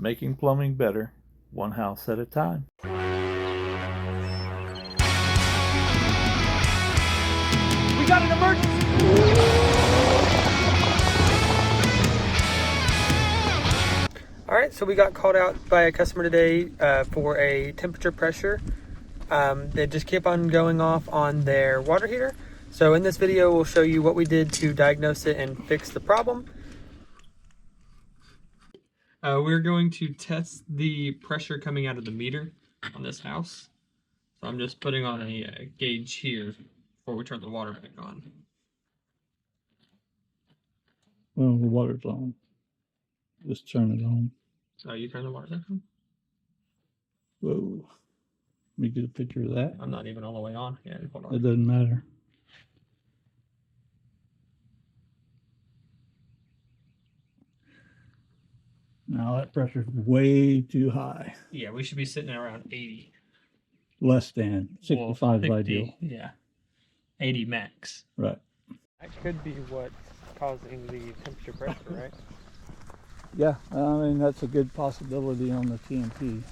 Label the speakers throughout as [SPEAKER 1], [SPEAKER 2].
[SPEAKER 1] making plumbing better, one house at a time.
[SPEAKER 2] We got an emergency! Alright, so we got called out by a customer today for a temperature pressure. They just keep on going off on their water heater. So in this video, we'll show you what we did to diagnose it and fix the problem. We're going to test the pressure coming out of the meter on this house. So I'm just putting on a gauge here before we turn the water back on.
[SPEAKER 1] Well, the water's on. Just turn it on.
[SPEAKER 2] So you turn the water back on?
[SPEAKER 1] Whoa. Let me get a picture of that.
[SPEAKER 2] I'm not even all the way on. Yeah, hold on.
[SPEAKER 1] It doesn't matter. Now that pressure's way too high.
[SPEAKER 2] Yeah, we should be sitting at around 80.
[SPEAKER 1] Less than 65 is ideal.
[SPEAKER 2] Yeah, 80 max.
[SPEAKER 1] Right.
[SPEAKER 2] That could be what's causing the temperature pressure, right?
[SPEAKER 1] Yeah, I mean that's a good possibility on the TNT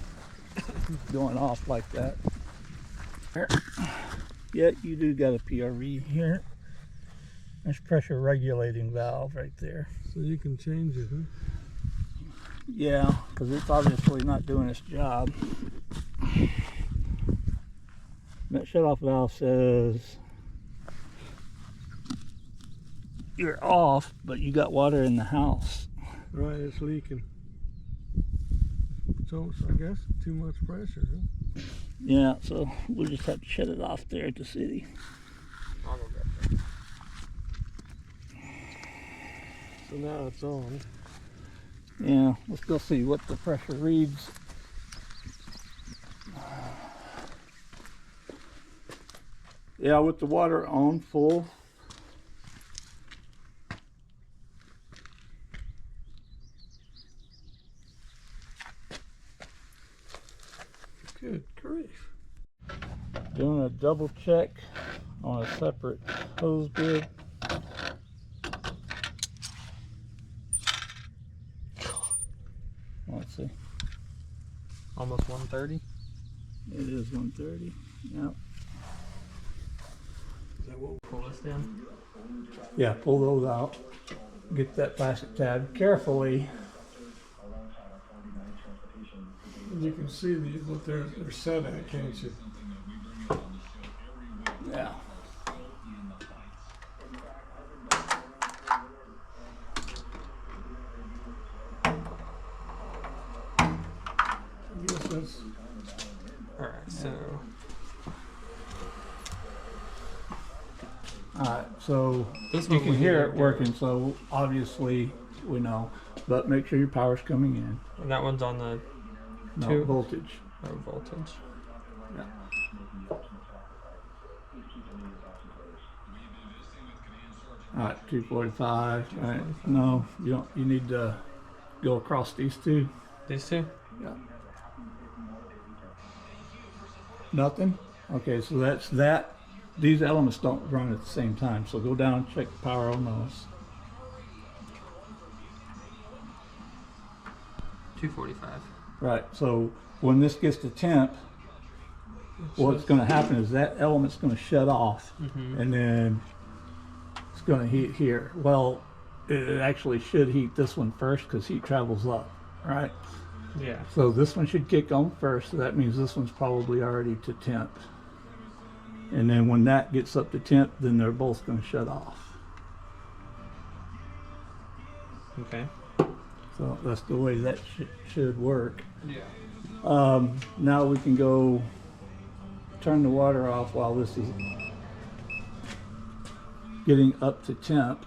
[SPEAKER 1] going off like that. Yeah, you do got a PRV here. There's pressure regulating valve right there.
[SPEAKER 3] So you can change it, huh?
[SPEAKER 1] Yeah, because it's obviously not doing its job. That shutoff valve says you're off, but you got water in the house.
[SPEAKER 3] Right, it's leaking. So I guess too much pressure, huh?
[SPEAKER 1] Yeah, so we'll just have to shut it off there at the city.
[SPEAKER 2] I'll go get it.
[SPEAKER 3] So now it's on.
[SPEAKER 1] Yeah, let's go see what the pressure reads. Yeah, with the water on full.
[SPEAKER 3] Good grief.
[SPEAKER 1] Doing a double check on a separate hose bib. Let's see.
[SPEAKER 2] Almost 130.
[SPEAKER 1] It is 130. Yep.
[SPEAKER 2] Is that what we'll pull this down?
[SPEAKER 1] Yeah, pull those out. Get that plastic tab carefully.
[SPEAKER 3] You can see what they're set at, can't you?
[SPEAKER 1] Yeah.
[SPEAKER 3] I guess that's
[SPEAKER 2] Alright, so.
[SPEAKER 1] Alright, so
[SPEAKER 2] This
[SPEAKER 1] you
[SPEAKER 2] one
[SPEAKER 1] can
[SPEAKER 2] we
[SPEAKER 1] hear
[SPEAKER 2] need
[SPEAKER 1] it
[SPEAKER 2] to
[SPEAKER 1] working, so obviously we know. But make sure your power's coming in.
[SPEAKER 2] And that one's on the
[SPEAKER 1] No
[SPEAKER 2] Two.
[SPEAKER 1] voltage.
[SPEAKER 2] low voltage.
[SPEAKER 1] Yeah. Alright, 245. Alright, no, you don't. You need to go across these two.
[SPEAKER 2] These two?
[SPEAKER 1] Yeah. Nothing? Okay, so that's that. These elements don't run at the same time, so go down and check the power on those.
[SPEAKER 2] 245.
[SPEAKER 1] Right, so when this gets to temp, what's going to happen is that element's going to shut off, and then it's going to heat here. Well, it actually should heat this one first because heat travels up, right?
[SPEAKER 2] Yeah.
[SPEAKER 1] So this one should kick on first, so that means this one's probably already to temp. And then when that gets up to temp, then they're both going to shut off.
[SPEAKER 2] Okay.
[SPEAKER 1] So that's the way that should work.
[SPEAKER 2] Yeah.
[SPEAKER 1] Now we can go turn the water off while this is getting up to temp.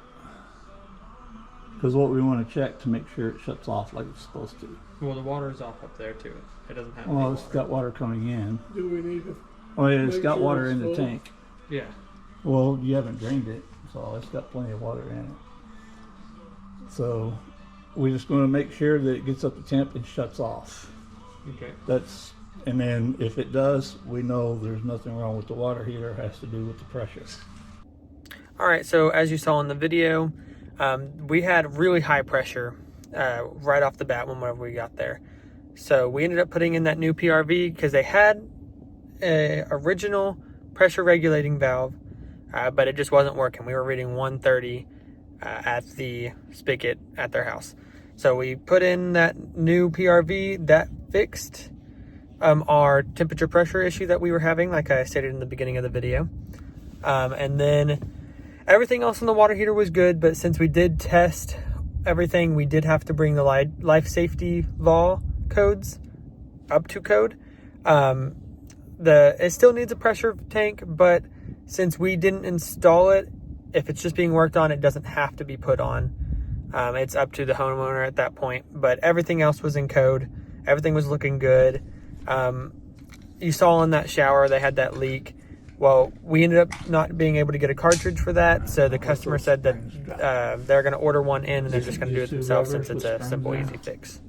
[SPEAKER 1] Because what we want to check to make sure it shuts off like it's supposed to.
[SPEAKER 2] Well, the water's off up there too. It doesn't have.
[SPEAKER 1] Well,
[SPEAKER 2] any
[SPEAKER 1] it's
[SPEAKER 2] water.
[SPEAKER 1] got water coming in.
[SPEAKER 3] do we need to
[SPEAKER 1] Oh yeah, it's
[SPEAKER 3] Make
[SPEAKER 1] got
[SPEAKER 3] sure
[SPEAKER 1] water
[SPEAKER 3] it's
[SPEAKER 1] in the
[SPEAKER 3] full.
[SPEAKER 1] tank.
[SPEAKER 2] Yeah.
[SPEAKER 1] Well, you haven't drained it, so it's got plenty of water in it. So we're just going to make sure that it gets up to temp and shuts off.
[SPEAKER 2] Okay.
[SPEAKER 1] That's, and then if it does, we know there's nothing wrong with the water heater. It has to do with the pressure.
[SPEAKER 2] All right, so as you saw in the video, we had really high pressure right off the bat whenever we got there. So we ended up putting in that new PRV because they had a original pressure regulating valve, but it just wasn't working. We were reading 130 at the spigot at their house. So we put in that new PRV that fixed our temperature pressure issue that we were having, like I stated in the beginning of the video. And then everything else on the water heater was good, but since we did test everything, we did have to bring the life safety law codes up to code. It still needs a pressure tank, but since we didn't install it, if it's just being worked on, it doesn't have to be put on. It's up to the homeowner at that point, but everything else was in code. Everything was looking good. You saw in that shower, they had that leak. Well, we ended up not being able to get a cartridge for that, so the customer said that they're going to order one in and they're just going to do it themselves since it's a simple, easy fix.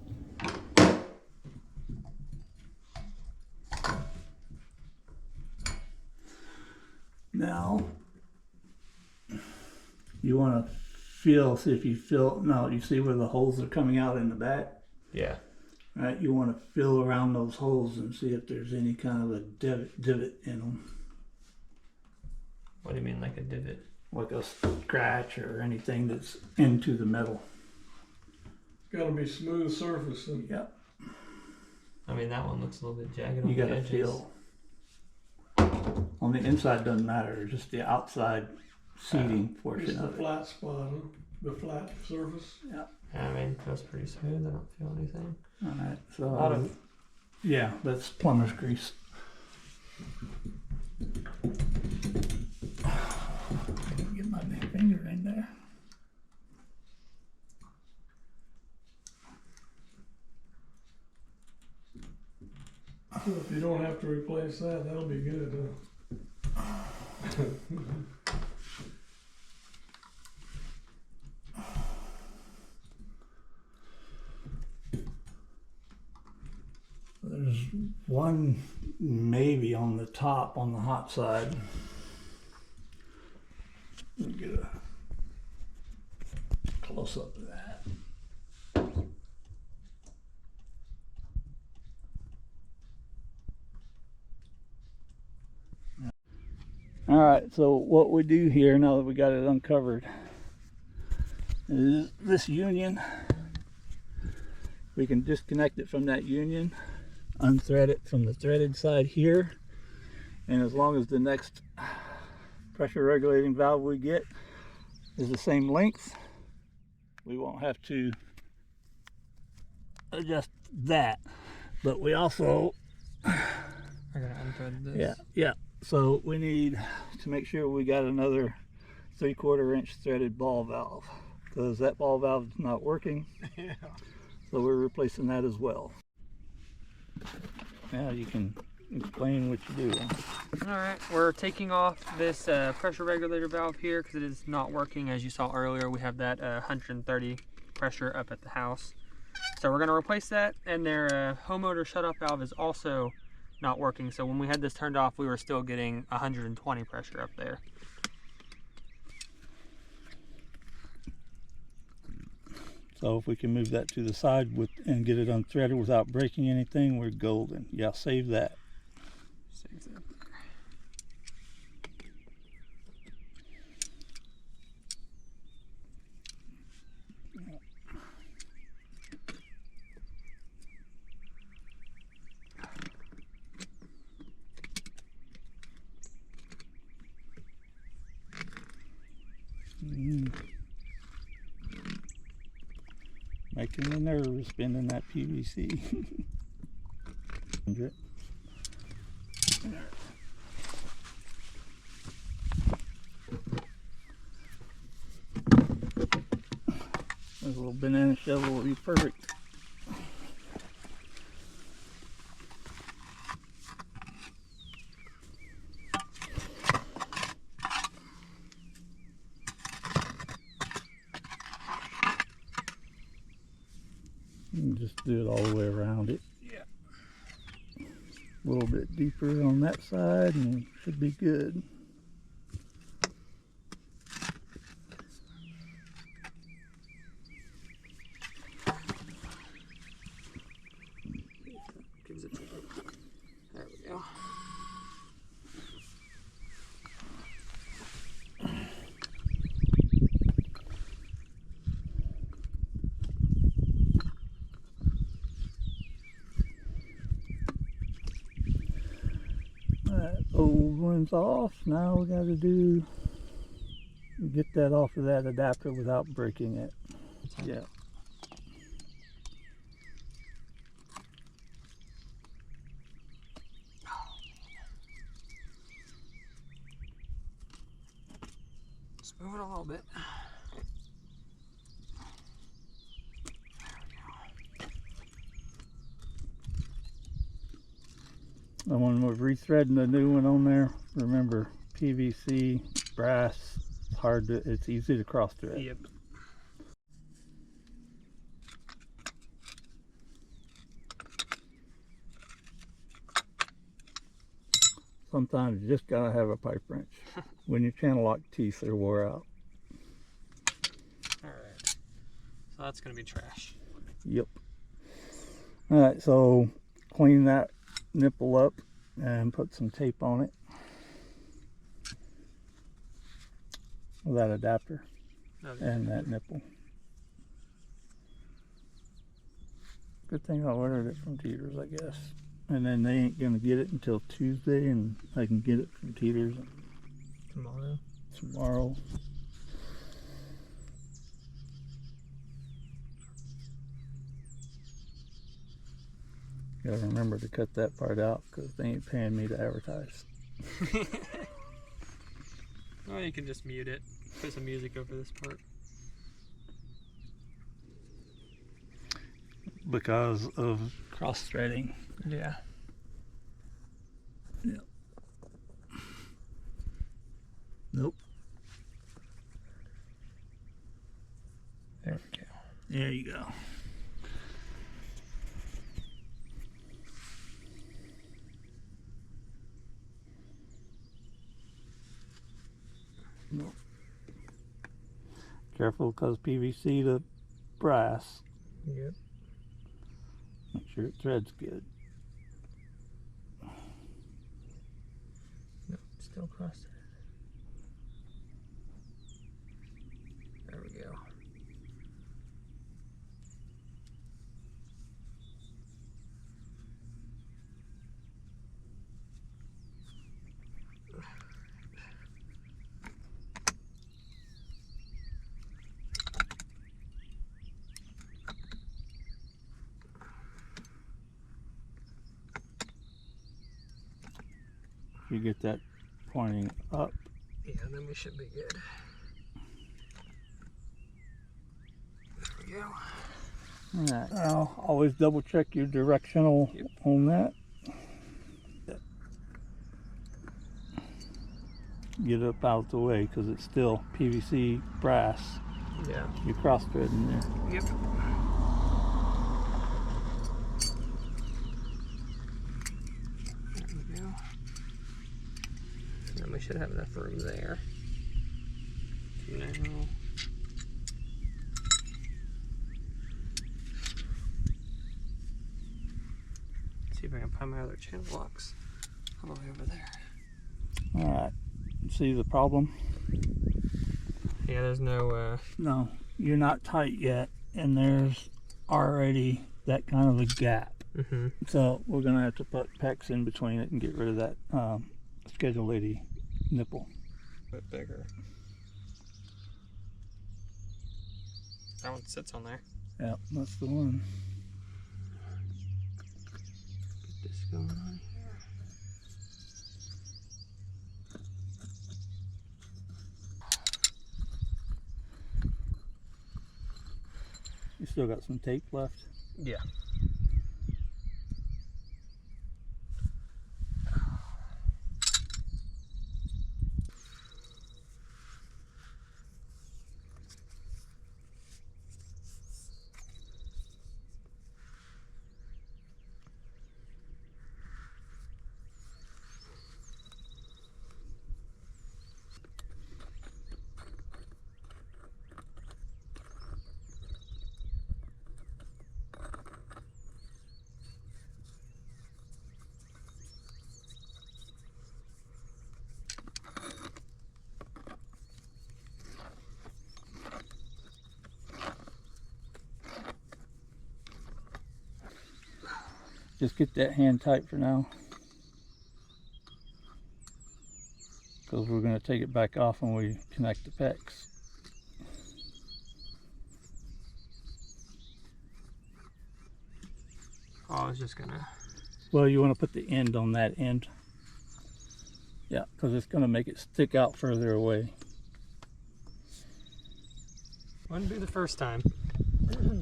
[SPEAKER 1] Now, you want to see if you feel, no, you see where the holes are coming out in the back?
[SPEAKER 2] Yeah.
[SPEAKER 1] Right, you want to feel around those holes and see if there's any kind of a divot in them.
[SPEAKER 2] What do you mean, like a divot?
[SPEAKER 1] Like a scratch or anything that's into the metal.
[SPEAKER 3] Got to be smooth surface.
[SPEAKER 1] Yep.
[SPEAKER 2] I mean, that one looks a little bit jagged.
[SPEAKER 1] You got to feel. On the inside doesn't matter, just the outside seating portion
[SPEAKER 3] Just the
[SPEAKER 1] of it.
[SPEAKER 3] flat spot, huh? The flat surface.
[SPEAKER 1] Yeah.
[SPEAKER 2] I mean, it feels pretty smooth. I don't feel anything.
[SPEAKER 1] All right. So yeah, that's plumber's grease. I can get my big finger in there.
[SPEAKER 3] So if you don't have to replace that, that'll be good.
[SPEAKER 1] There's one maybe on the top on the hot side. Let me get a close up of that. All right, so what we do here now that we got it uncovered is this union. We can disconnect it from that union, unthread it from the threaded side here, and as long as the next pressure regulating valve we get is the same length, we won't have to adjust that. But we also
[SPEAKER 2] I gotta unthread this.
[SPEAKER 1] yeah, so we need to make sure we got another 3/4 inch threaded ball valve, because that ball valve is not working.
[SPEAKER 3] Yeah.
[SPEAKER 1] So we're replacing that as well. Now you can explain what you do.
[SPEAKER 2] Alright, we're taking off this pressure regulator valve here because it is not working. As you saw earlier, we have that 130 pressure up at the house. So we're going to replace that, and their home motor shutoff valve is also not working. So when we had this turned off, we were still getting 120 pressure up there.
[SPEAKER 1] So if we can move that to the side and get it unthreaded without breaking anything, we're golden. Yeah, save that.
[SPEAKER 2] Save that.
[SPEAKER 1] Making me nervous bending that PVC. This little banana shovel will be perfect. And just do it all the way around it. Yeah. A little bit deeper on that side and it should be good. comes off. Now we got to get that off of that adapter without breaking it. Yeah.
[SPEAKER 2] Just move it a little bit.
[SPEAKER 1] And when we're rethreading the new one on there, remember PVC, brass, it's easy to cross thread.
[SPEAKER 2] Yep.
[SPEAKER 1] Sometimes you just gotta have a pipe wrench when your channel lock teeth are wore out.
[SPEAKER 2] Alright. So that's gonna be trash.
[SPEAKER 1] Yep. Alright, so clean that nipple up and put some tape on it. That adapter and that nipple. Good thing I ordered it from Teeters, I guess. And then they ain't gonna get it until Tuesday, and I can get it from Teeters tomorrow. Gotta remember to cut that part out because they ain't paying me to advertise.
[SPEAKER 2] Well, you can just mute it. Put some music over this part.
[SPEAKER 1] Because of cross-threading.
[SPEAKER 2] Yeah.
[SPEAKER 1] Yep. Nope.
[SPEAKER 2] There we go.
[SPEAKER 1] There you go. Nope. Careful, because PVC to brass.
[SPEAKER 2] Yep.
[SPEAKER 1] Make sure it threads good.
[SPEAKER 2] Nope, still cross it. There we go.
[SPEAKER 1] You get that pointing up.
[SPEAKER 2] Yeah, then we should be good. There we go.
[SPEAKER 1] Alright, now always double check your directional on that. Get it up out of the way because it's still PVC brass.
[SPEAKER 2] Yeah.
[SPEAKER 1] You're cross threading there.
[SPEAKER 2] Yep. There we go. And then we should have enough room there. Now, see if I can find my other channel locks all the way over there.
[SPEAKER 1] Alright, see the problem?
[SPEAKER 2] Yeah, there's no
[SPEAKER 1] No, you're not tight yet, and there's already that kind of a gap.
[SPEAKER 2] mm-hmm.
[SPEAKER 1] So we're gonna have to put PEX in between it and get rid of that Schedule 80 nipple.
[SPEAKER 2] A bit bigger. That one sits on there.
[SPEAKER 1] Yep, that's the one.
[SPEAKER 2] Get this going on here.
[SPEAKER 1] You still got some tape left?
[SPEAKER 2] Yeah.
[SPEAKER 1] Just get that hand tight for now. because we're going to take it back off when we connect the PEX.
[SPEAKER 2] Oh, I was just gonna.
[SPEAKER 1] Well, you want to put the end on that end. Yeah, because it's going to make it stick out further away.
[SPEAKER 2] Wouldn't be the first time.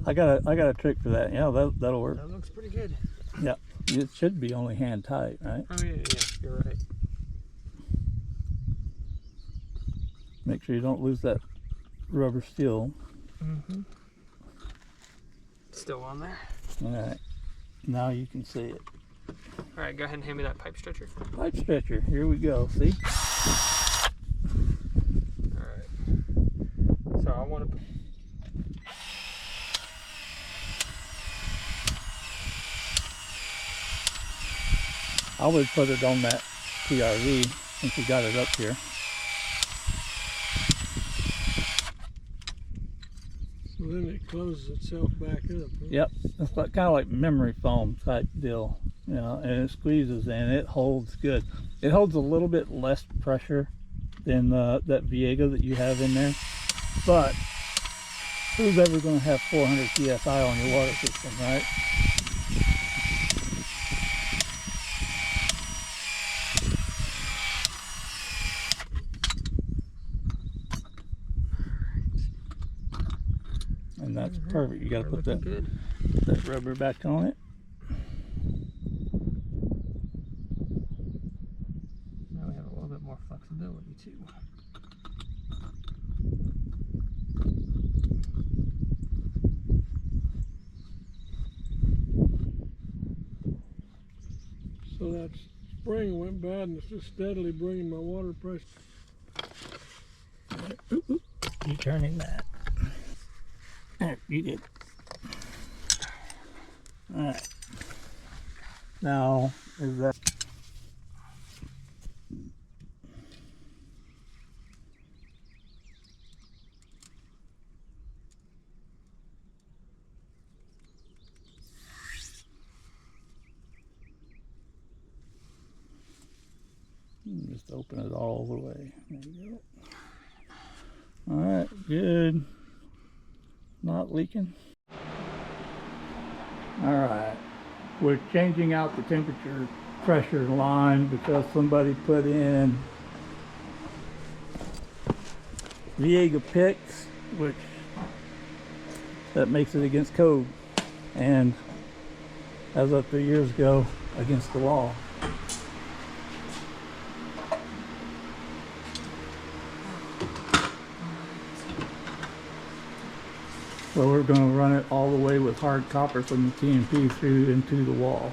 [SPEAKER 1] I got a trick for that. Yeah, that'll work.
[SPEAKER 2] That looks pretty good.
[SPEAKER 1] Yeah, it should be only hand tight, right?
[SPEAKER 2] Oh yeah, you're right.
[SPEAKER 1] Make sure you don't lose that rubber steel.
[SPEAKER 2] Mm-hmm. Still on there.
[SPEAKER 1] All right, now you can see it.
[SPEAKER 2] All right, go ahead and hand me that pipe stretcher.
[SPEAKER 1] Pipe stretcher, here we go, see?
[SPEAKER 2] All right. So I want to.
[SPEAKER 1] I would put it on that PRV since we got it up here.
[SPEAKER 3] So then it closes itself back up. Huh?
[SPEAKER 1] Yep, it's like, kind of like memory foam type deal, you know, and it squeezes and it holds good. It holds a little bit less pressure than that Viega that you have in there, but who's ever going to have 400 PSI on your water system, right? And that's perfect. You got to put that rubber back on it.
[SPEAKER 2] Now we have a little bit more flexibility too.
[SPEAKER 3] So that spring went bad and it's just steadily bringing my water pressure.
[SPEAKER 1] Keep turning that. There, you did. All right. Now, is that... Just open it all the way. There you go. All right, good. Not leaking. All right, we're changing out the temperature pressure line because somebody put in Viega picks, which that makes it against code, and as of 3 years ago, against the law. So we're going to run it all the way with hard copper from the TNP through into the wall.